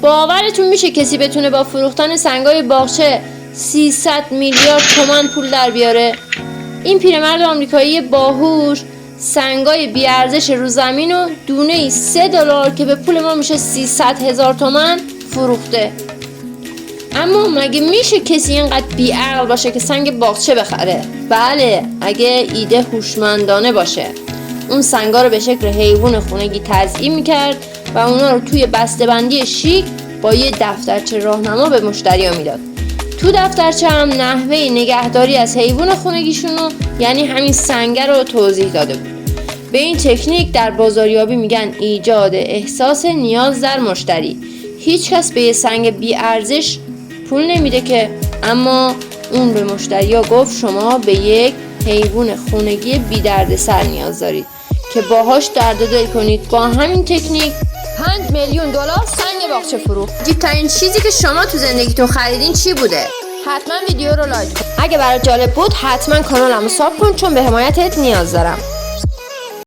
باورتون میشه کسی بتونه با فروختن سنگای باغچه 300 میلیارد تومان پول در بیاره؟ این پیرمرد آمریکایی باهوش سنگای بیارزش رو زمین و دونه ای $3 که به پول ما میشه 300,000 تومان فروخته. اما مگه میشه کسی اینقدر بیعقل باشه که سنگ باغچه بخره؟ بله، اگه ایده هوشمندانه باشه. اون سنگا رو به شکل حیوان خونگی تزیین میکرد و اونا رو توی بسته‌بندی شیک با یه دفترچه راهنما به مشتری‌ها میداد. تو دفترچه هم نحوه نگهداری از حیوان خونگیشونو، یعنی همین سنگ رو توضیح داده بود. به این تکنیک در بازاریابی میگن ایجاد احساس نیاز در مشتری. هیچ کس به یه سنگ بی ارزش پول نمیده که، اما اون به مشتریا گفت شما به یک حیوان خونگی بی دردسر نیاز دارید که باهاش درد دل کنید. با همین تکنیک 5 میلیون دلار سنگ باغچه فروخت. عجیب‌ترین چیزی که شما تو زندگیتون خریدین چی بوده؟ حتما ویدیو رو لایک کن. اگه برات جالب بود حتما کانالمو سابسکرایب کن چون به حمایتت نیاز دارم.